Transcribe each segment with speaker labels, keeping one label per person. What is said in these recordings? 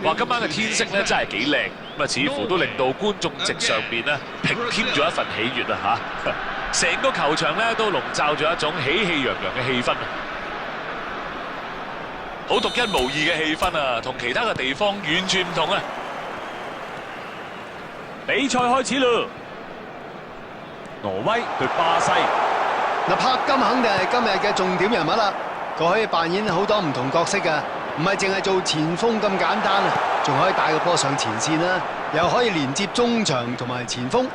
Speaker 1: 話今晚嘅天色咧真係幾靚，咁啊似乎都令到觀眾席上邊咧平添咗一份喜悅啊嚇！成個球場咧都籠罩住一種喜氣洋洋嘅氣氛啊！好獨一無二嘅氣氛啊，同其他嘅地方完全唔同啊！比賽開始啦！挪威對巴西。
Speaker 2: 嗱，柏金肯定係今日嘅重點人物啦，佢可以扮演好多唔同角色㗎，唔係淨係做前鋒咁簡單啊，仲可以帶個波上前線啦，又可以連接中場同埋前鋒。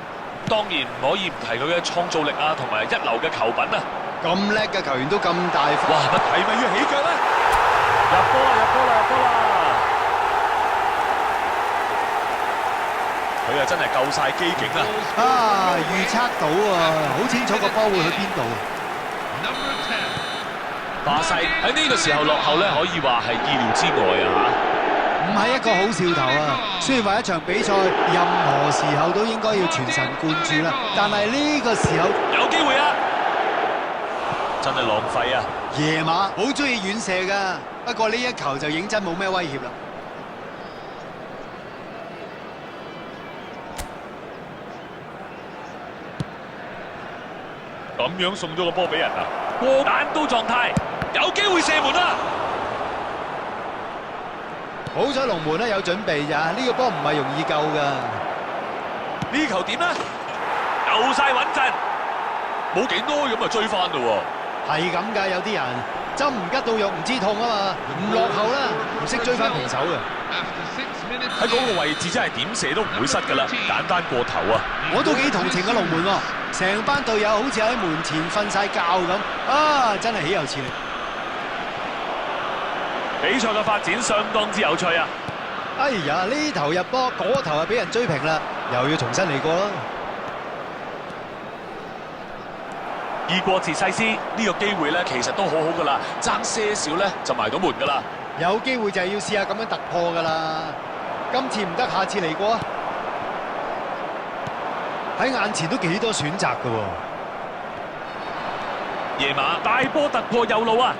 Speaker 1: 當然唔可以唔提佢嘅創造力啊，同埋一流嘅球品啊！
Speaker 2: 咁叻嘅球員都咁大方，
Speaker 1: 哇！係咪要起腳咧？入波啦！入波啦！入波啦！佢啊真係夠晒機警啊！
Speaker 2: 預測到啊，好清楚個波會去邊度。
Speaker 1: 巴西喺呢個時候落後咧，可以話係意料之外啊
Speaker 2: 唔係一個好兆頭啊！雖然話一場比賽任何時候都應該要全神貫注啦，但係呢個時候
Speaker 1: 有機會啊！真係浪費啊！
Speaker 2: 夜馬好中意遠射㗎，不過呢一球就認真冇咩威脅啦。
Speaker 1: 咁樣送咗個波俾人啊！過眼刀狀態，有機會射門啊！
Speaker 2: 好彩龍門咧有準備咋，呢個波唔係容易救㗎。
Speaker 1: 呢球點咧？有晒穩陣，冇幾多咁就追翻嘞喎！
Speaker 2: 係咁㗎，有啲人針唔吉到藥唔知痛啊嘛，唔落後啦，唔識追翻平手嘅。
Speaker 1: 喺嗰個位置真係點射都唔會失㗎啦，簡單過頭啊！
Speaker 2: 我都幾同情嘅龍門喎，成班隊友好似喺門前瞓晒覺咁，啊，真係豈有此理！
Speaker 1: 比賽嘅發展相當之有趣啊！
Speaker 2: 哎呀，呢頭入波，嗰頭啊俾人追平啦，又要重新嚟過啦。
Speaker 1: 伊過治西斯呢個機會咧，其實都好好噶啦，爭些少咧就埋到門噶啦。
Speaker 2: 有機會就係要試下咁樣突破噶啦，今次唔得，下次嚟過啊！喺眼前都幾多選擇噶喎。
Speaker 1: 夜馬大波突破右路啊！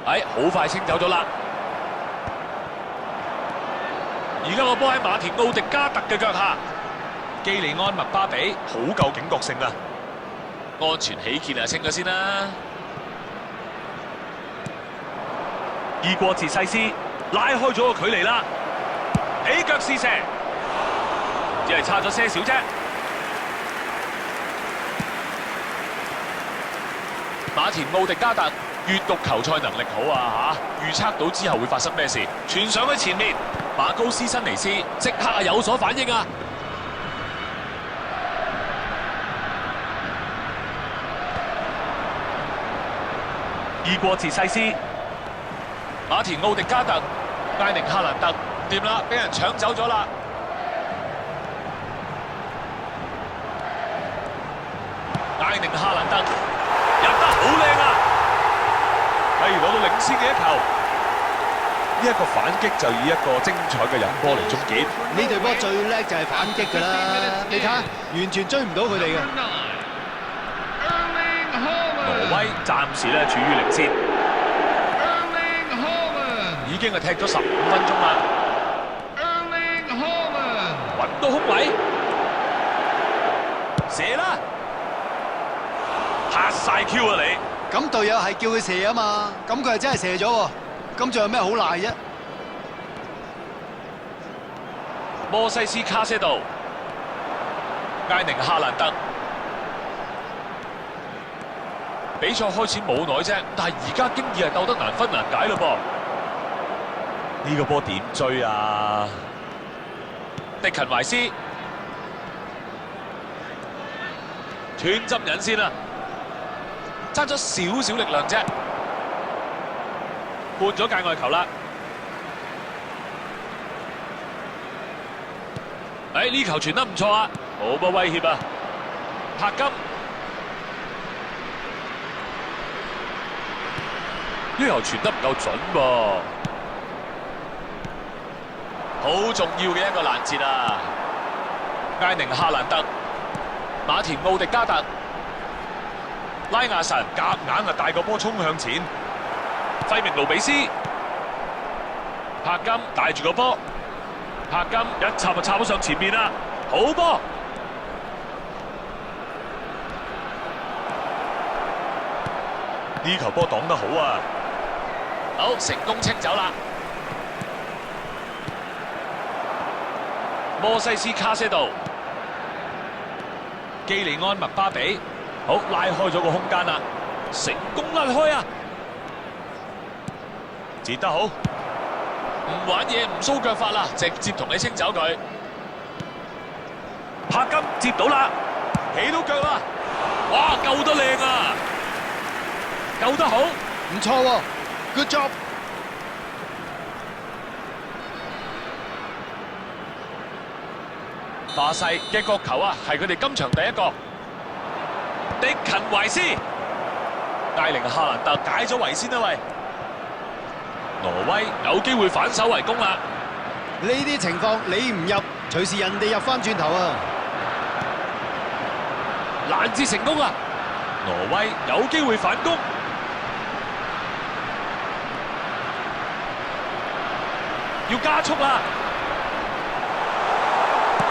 Speaker 1: 好快清走咗啦！而家個波喺馬田奧迪加特嘅腳下，基利安麥巴比好夠警覺性啊！安全起見啊，清咗先啦！伊過治西斯拉開咗個距離啦，起腳試射，只係差咗些少啫。馬田奧迪加特閱讀球賽能力好啊嚇，預測到之後會發生咩事，傳上去前面，馬高斯辛尼斯即刻係有所反應啊！伊過治西斯、馬田奧迪加特、艾寧哈蘭特掂啦，俾人搶走咗啦！艾寧哈蘭特入得好靚啊！攞到領先嘅一球，呢一個反擊就以一個精彩嘅入波嚟終結。
Speaker 2: 呢隊波最叻就係反擊㗎啦，你睇下，完全追唔到佢哋嘅。
Speaker 1: 挪威暫時咧處於領先，已經係踢咗15分鐘啦。揾到空位，射啦！拍晒 Q 啊你！
Speaker 2: 咁隊友係叫佢射啊嘛，咁佢係真係射咗喎，咁仲有咩好賴啫？
Speaker 1: 摩西斯卡些度、艾寧哈蘭特，比賽開始冇耐啫，但係而家經已係鬥得難分難解嘞噃。呢個波點追啊？迪勤懷斯斷針引線啊！爭咗少少力量啫，判咗界外球啦。呢球傳得唔錯啊，冇乜威脅啊。柏金呢球傳得唔夠準噃，好重要嘅一個攔截啊！艾寧哈蘭特、馬田奧迪加特。拉亞神夾硬帶個波衝向前，費明盧比斯柏金帶住個波，柏金一插就插咗上前面啦，好波！呢球波擋得好啊！好，成功清走啦。摩西斯卡些度，基利安麥巴比，好拉開咗個空間啦，成功拉開啊！截得好，唔玩嘢，唔騷腳法啦，直接同你清走佢。柏金接到啦，起到腳啦，哇，救得靚啊！救得好，
Speaker 2: 唔錯喎 ，good job！
Speaker 1: 巴西嘅角球啊，係佢哋今場第一個。迪勤維斯，艾靈夏蘭特解咗圍先啊喂！挪威有機會反手為攻啦。
Speaker 2: 呢啲情況你唔入，隨時人哋入翻轉頭啊！
Speaker 1: 攔截成功啊！挪威有機會反攻。要加速啦！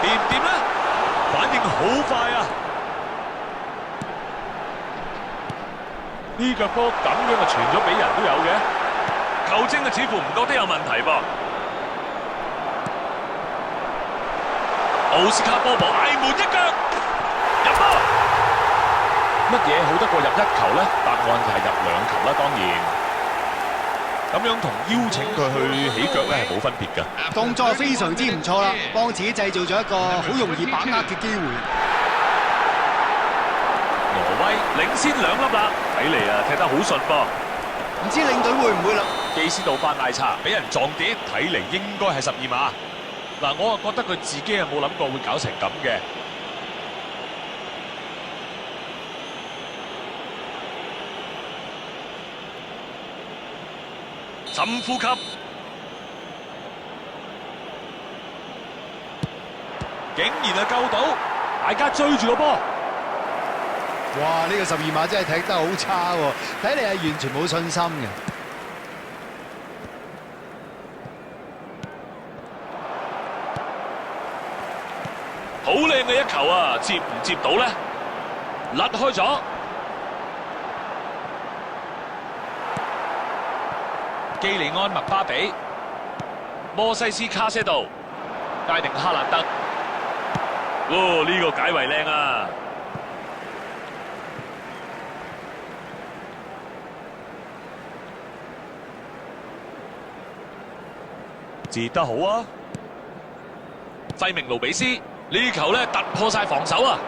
Speaker 1: 掂唔掂咧？反應好快啊！呢腳波咁樣就傳咗俾人都有嘅，球證啊似乎唔覺得有問題噃。奧斯卡波博挨門一腳入波，乜嘢好得過入一球咧？答案就係入2球啦，當然。咁樣同邀請佢去起腳咧係冇分別㗎。
Speaker 2: 動作非常之唔錯啦，幫自己製造咗一個好容易把握嘅機會。
Speaker 1: 挪威領先2粒啦，睇嚟啊踢得好順噃。
Speaker 2: 唔知領隊會唔會啦？
Speaker 1: 基斯杜班艾查俾人撞跌，睇嚟應該係12碼。嗱，我啊覺得佢自己係冇諗過會搞成咁嘅。深呼吸，竟然係救到，大家追住個波。
Speaker 2: 哇！呢個12碼真係踢得好差喎，睇嚟係完全冇信心嘅。
Speaker 1: 好靚嘅一球啊！接唔接到咧？甩開咗。基利安麥巴比、摩西斯卡些度、艾寧哈蘭德，哦呢個解圍靚啊！截得好啊！費明路比斯呢球咧突破晒防守啊！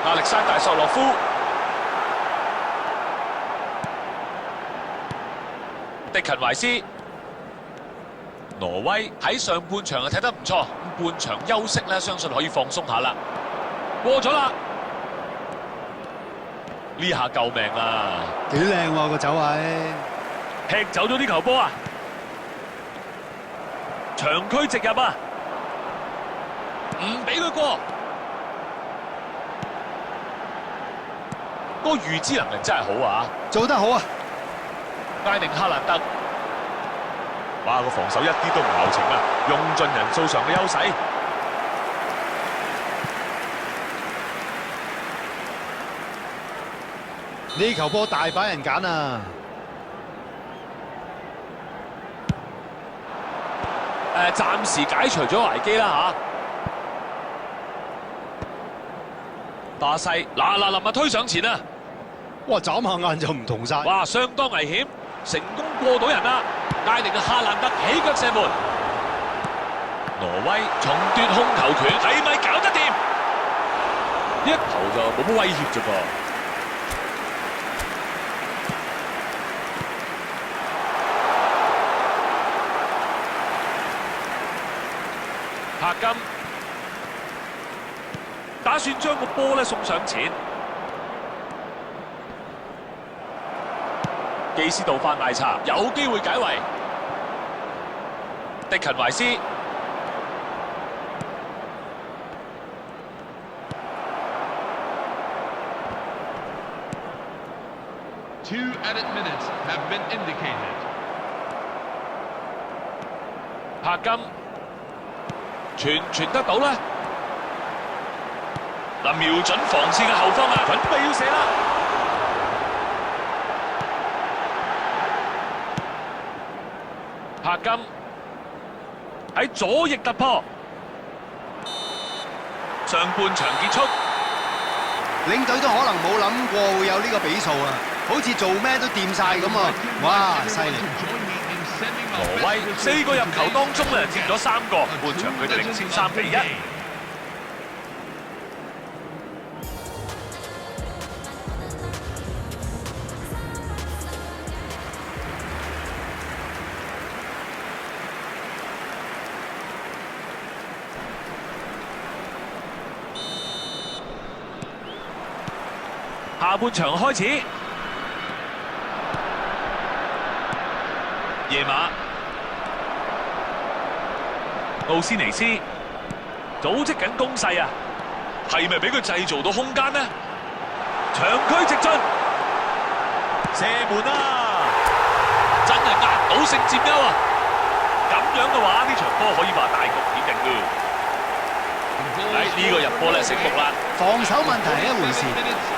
Speaker 1: 亞歷山大索洛夫。迪勤維斯，挪威喺上半場啊踢得唔錯，半場休息咧，相信可以放鬆下啦。過咗啦，呢下救命啊！
Speaker 2: 幾靚喎個走位，
Speaker 1: 踢走咗呢球波啊！長驅直入啊！唔俾佢過，個預知能力真係好啊！
Speaker 2: 做得好啊！
Speaker 1: 艾寧哈蘭德，哇！個防守一啲都唔留情啊，用盡人數上嘅優勢。
Speaker 2: 呢球波大把人揀啊！
Speaker 1: 暫時解除咗危機啦嚇。巴西嗱臨啊推上前啊！
Speaker 2: 哇！眨下眼就唔同晒。
Speaker 1: 哇！相當危險。成功過到人啦！艾寧嘅哈蘭德起腳射門，挪威重奪控球權，係咪搞得掂？一球就冇乜威脅啫噃。柏金打算將個波咧送上前。基斯杜班艾查有機會解圍，迪勤維斯，
Speaker 3: 2 added minutes have been indicated.
Speaker 1: 柏金傳得到啦。嗱，瞄準防線嘅後方啊，準備要射啦。柏金喺左翼突破，上半場結束。
Speaker 2: 領隊都可能冇諗過會有呢個比數啊，好似做咩都掂晒咁啊！哇，犀利！
Speaker 1: 挪威4個入球當中咧，接咗3個，半場佢哋領先3-1。下半場開始，夜馬奧斯尼斯組織緊攻勢啊，係咪俾佢製造到空間呢？長驅直進，射門啊！真係壓倒性佔優啊！咁樣嘅話，呢場波可以話大局已定㗎。呢個入波咧醒目啦！
Speaker 2: 防守問題係一回事，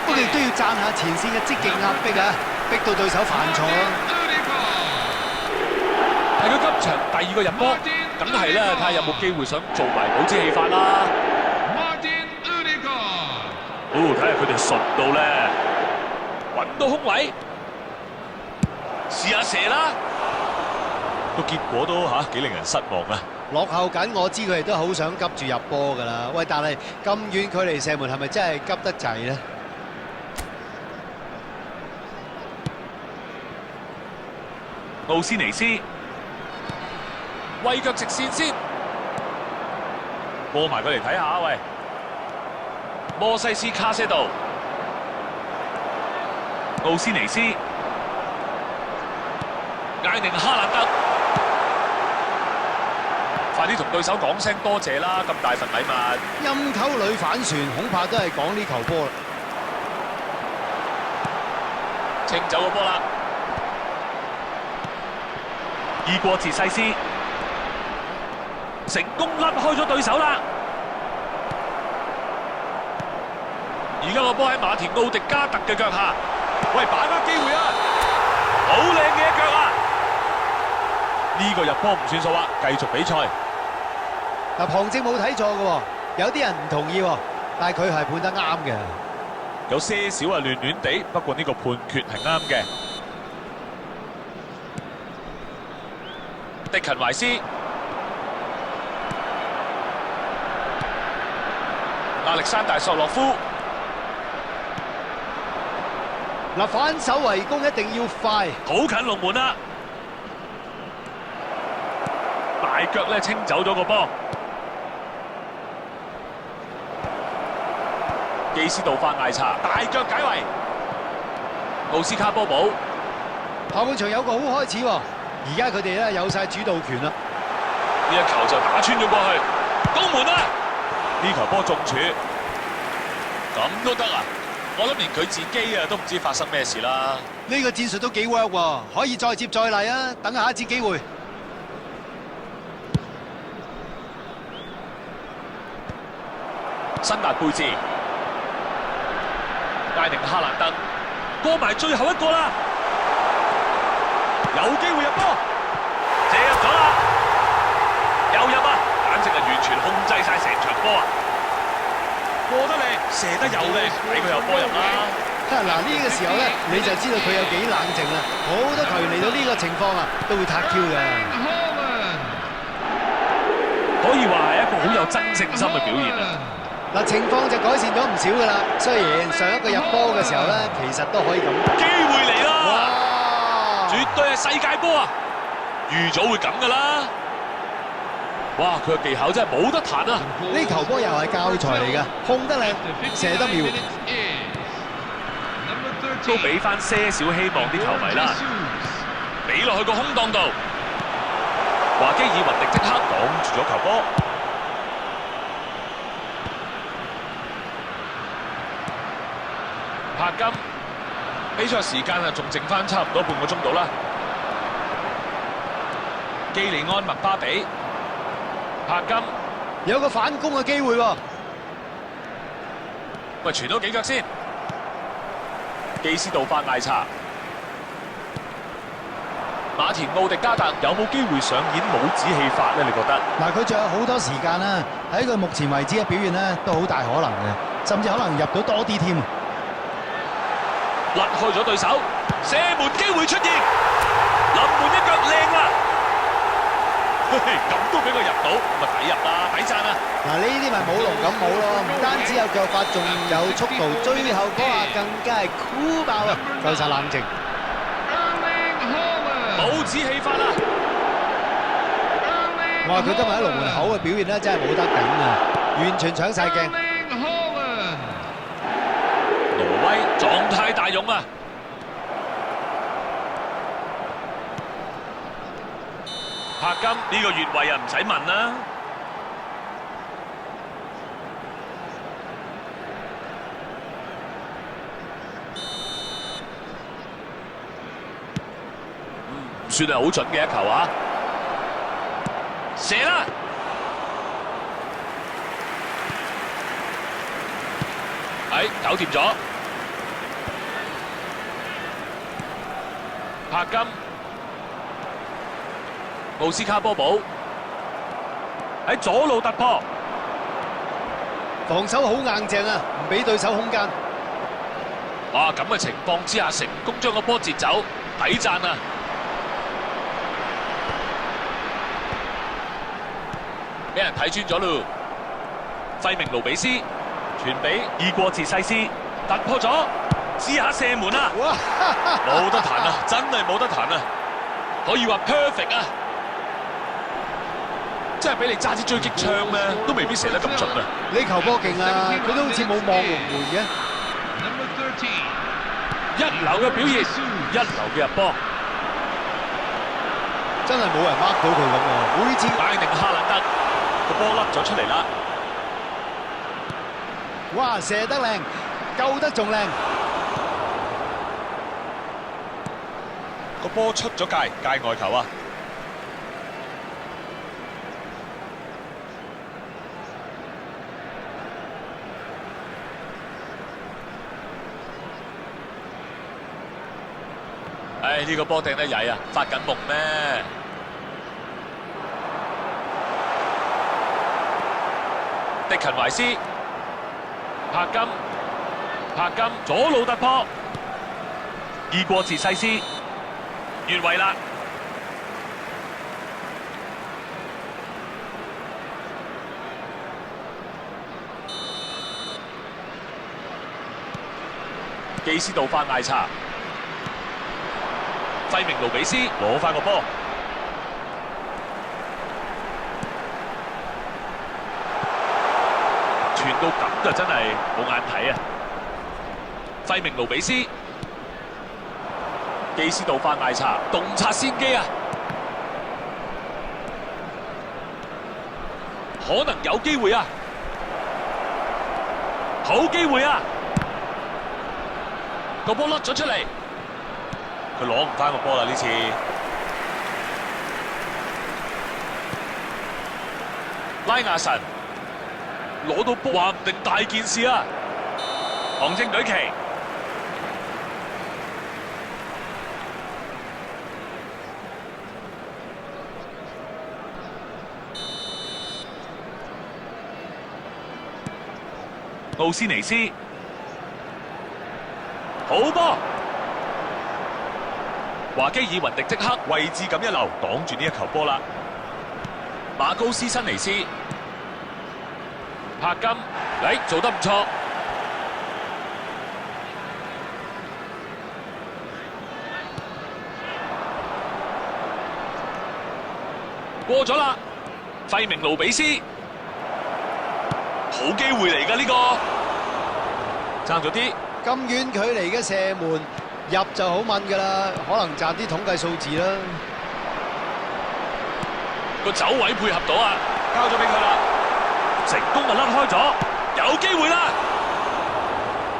Speaker 2: 不過亦都要讚下前線嘅積極壓迫啊，逼到對手犯錯啊！
Speaker 1: 係佢今場第2個入波，梗係啦，睇下有冇機會想做埋保之氣法啦。睇下佢哋順到咧，揾到空位，試下射啦。個結果都幾令人失望啊！
Speaker 2: 落後緊，我知佢哋都好想急住入波㗎啦。喂，但係咁遠距離射門係咪真係急得滯呢？
Speaker 1: 奧斯尼斯揮腳直線先，過埋佢嚟睇下喂。摩西斯卡些度，奧斯尼斯，艾寧哈蘭德。快啲同對手講聲多謝啦！咁大份禮物，
Speaker 2: 陰溝裏反船，恐怕都係講呢球波啦。
Speaker 1: 清走個波啦，易過自西斯，成功甩開咗對手啦！而家個波喺馬田奧迪加特嘅腳下，喂，把握機會啊！好靚嘅一腳啊！呢個入波唔算數啊，繼續比賽。
Speaker 2: 嗱，旁證冇睇錯嘅喎，有啲人唔同意喎，但係佢係判得啱嘅。
Speaker 1: 有些少亂亂地，不過呢個判決係啱嘅。迪勤懷斯、亞歷山大索洛夫，
Speaker 2: 嗱，反手圍攻一定要快，
Speaker 1: 好近龍門啦！大腳咧清走咗個波。基斯道法艾查大腳解圍，奧斯卡波堡。
Speaker 2: 下半場有個好開始喎，而家佢哋咧有晒主導權啦。
Speaker 1: 呢一球就打穿咗過去，攻門啦！呢球波中柱，咁都得啊！我諗連佢自己都唔知發生咩事啦。
Speaker 2: 呢個戰術都幾 work 喎，可以再接再厲啊！等下一次機會。
Speaker 1: 辛達貝治。艾寧哈蘭德過埋最後一個啦，有機會入波，射入咗啦，又入啊！簡直係完全控制晒成場波啊！過得靚，射得又靚，俾佢有波入啦。
Speaker 2: 嗱，呢個時候咧，你就知道佢有幾冷靜啦。好多球員嚟到呢個情況啊，都會撻 Q 嘅。
Speaker 1: 可以話係一個好有爭勝心嘅表現啊！
Speaker 2: 嗱，情況就改善咗唔少噶啦。雖然上一個入波嘅時候咧，其實都可以咁。
Speaker 1: 機會嚟啦！
Speaker 2: 哇！
Speaker 1: 絕對係世界波啊！預早會咁噶啦！哇！佢嘅技巧真係冇得彈啊！
Speaker 2: 呢球波又係教材嚟嘅，控得靚，射得妙。
Speaker 1: 都俾翻些少希望啲球迷啦。俾落去個空檔度，華基爾雲迪即刻擋住咗球波。柏金比賽時間仲剩翻差唔多半個鐘到啦。基利安麥巴比柏金，
Speaker 2: 有個反攻嘅機會喎。
Speaker 1: 喂，傳到幾腳先。基斯道法艾查，馬田奧迪加特有冇機會上演帽子戲法咧？你覺得？
Speaker 2: 嗱，佢仲有好多時間啦，喺佢目前為止嘅表現咧，都好大可能嘅，甚至可能入到多啲添。
Speaker 1: 甩開咗對手，射門機會出現，臨門一腳靚啦！咁都俾佢入到，咁啊抵入啦，抵讚啊！
Speaker 2: 嗱，呢啲咪舞龍咁舞咯，唔單止有腳法，仲有速度，最後嗰下更加係酷爆啊！夠晒冷靜。
Speaker 1: 帽子戲法啊！
Speaker 2: 我話佢今日喺龍門口嘅表現咧，真係冇得頂啊！完全搶晒鏡。
Speaker 1: 挪威狀態大勇啊！柏金呢個越位啊，唔使問啦。唔算係好準嘅一球啊！射啦！搞掂咗。柏金。奧斯卡波寶喺左路突破，
Speaker 2: 防守好硬淨啊，唔俾對手空間。
Speaker 1: 哇！咁嘅情況之下，成功將個波截走，抵讚啊！俾人睇穿咗咯，費明路比斯傳俾伊過治西斯，突破咗，試下射門啊！冇得彈啊，真係冇得彈啊！可以話 perfect 啊！真係俾你揸支狙擊槍咩，都未必射得咁準啊！
Speaker 2: 呢球波勁啊，佢都好似冇望龍門嘅。
Speaker 1: 一流嘅表現，一流嘅入波，
Speaker 2: 真係冇人 mark 到佢咁喎。每次
Speaker 1: 艾寧哈蘭德個波甩咗出嚟啦！
Speaker 2: 哇，射得靚，救得仲靚。
Speaker 1: 個波出咗界外球啊！呢個波掟得曳啊！發緊夢咩？迪勤懷斯、柏金左路突破，伊過治西斯越位啦！基斯道法艾查。費明路比斯攞翻個波，傳到咁就真係冇眼睇啊！費明路比斯、基斯道法艾查洞察先機啊！可能有機會啊！好機會啊！個波甩咗出嚟。佢攞唔翻個波啦！呢次拉亞神攞到波，話唔定大件事啊！韓正隊旗，奧斯尼斯好波。華基爾雲迪即刻位置咁一流，擋住呢一球波啦。馬高斯辛尼斯、柏金，做得唔錯。過咗啦，費明路比斯，好機會嚟㗎呢個，爭咗啲。
Speaker 2: 咁遠距離嘅射門。入就好問㗎啦，可能賺啲統計數字啦。
Speaker 1: 個走位配合到啊，交咗俾佢啦，成功就甩開咗，有機會啦！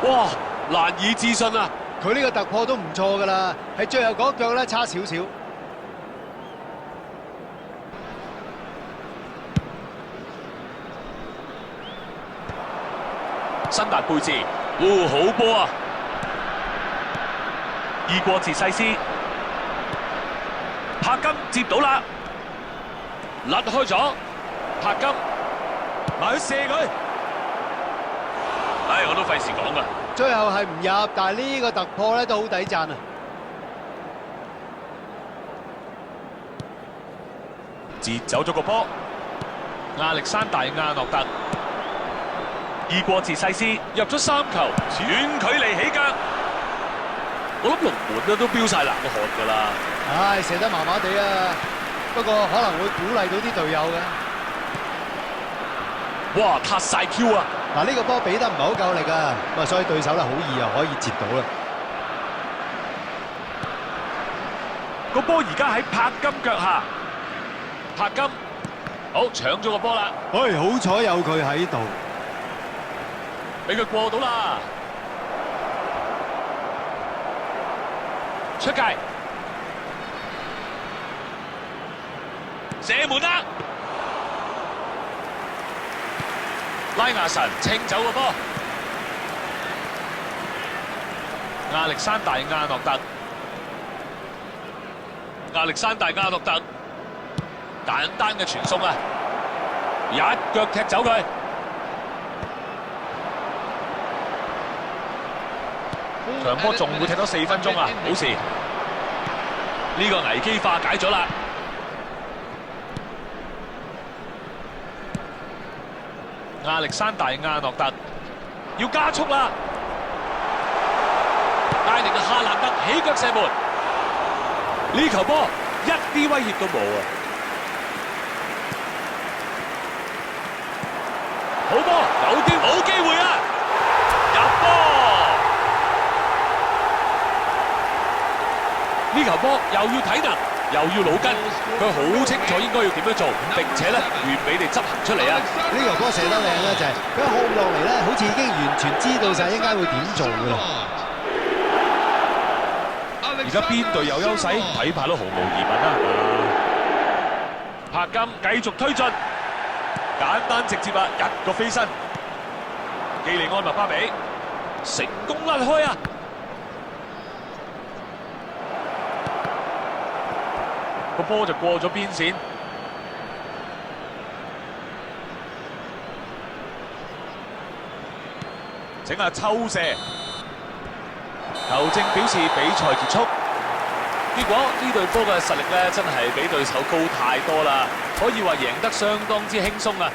Speaker 1: 哇，難以置信啊！
Speaker 2: 佢呢個突破都唔錯㗎啦，係最後嗰腳咧差少少。
Speaker 1: 辛達貝治，好波啊！
Speaker 3: 意過自西斯，柏金接到啦，
Speaker 1: 甩開咗，柏金埋去射佢。唉，我都費事講啦。
Speaker 2: 最後係唔入，但係呢個突破咧都好抵讚啊！
Speaker 3: 截走咗個波，
Speaker 1: 亞歷山大亞諾特
Speaker 3: 意過自西斯，
Speaker 1: 入咗3球，遠距離起腳。我諗龍門咧都飆晒冷汗㗎啦。
Speaker 2: 唉，射得麻麻地啊，不過可能會鼓勵到啲隊友嘅。
Speaker 1: 哇，撻晒 Q 啊！
Speaker 2: 嗱，呢個波俾得唔係好夠力啊，咁啊，所以對手咧好易又可以接到啦。
Speaker 3: 個波而家喺柏金腳下，
Speaker 1: 柏金好搶咗個波啦，
Speaker 2: 喂，好彩有佢喺度，
Speaker 1: 俾佢過到啦，出界射門啦！拉亞神清走個波，亞歷山大亞諾特，亞歷山大亞諾特簡單嘅傳送啊，一腳踢走佢。場波仲會踢多4分鐘啊，冇事。呢個危機化解咗啦。亞歷山大亞諾特要加速啦，艾寧嘅夏蘭特起腳射門，呢球波一啲威脅都冇啊！好波，有啲冇機會啊！入波！呢球波又要體能，又要腦筋，佢好清楚應該要點樣做，並且咧完美地執行出嚟啊！
Speaker 2: 呢球波射得靚咧，就係佢一控落嚟咧，好似已經完全知道晒應該會點做㗎啦。
Speaker 1: 而家邊隊有優勢，睇怕都毫無疑問啦，係嘛？柏金繼續推進，簡單直接啊，一個飛身，基利安麥巴比成功甩開啊！個波就過咗邊線，整下抽射，球證表示比賽結束。結果呢隊波嘅實力咧，真係比對手高太多啦，可以話贏得相當之輕鬆啊！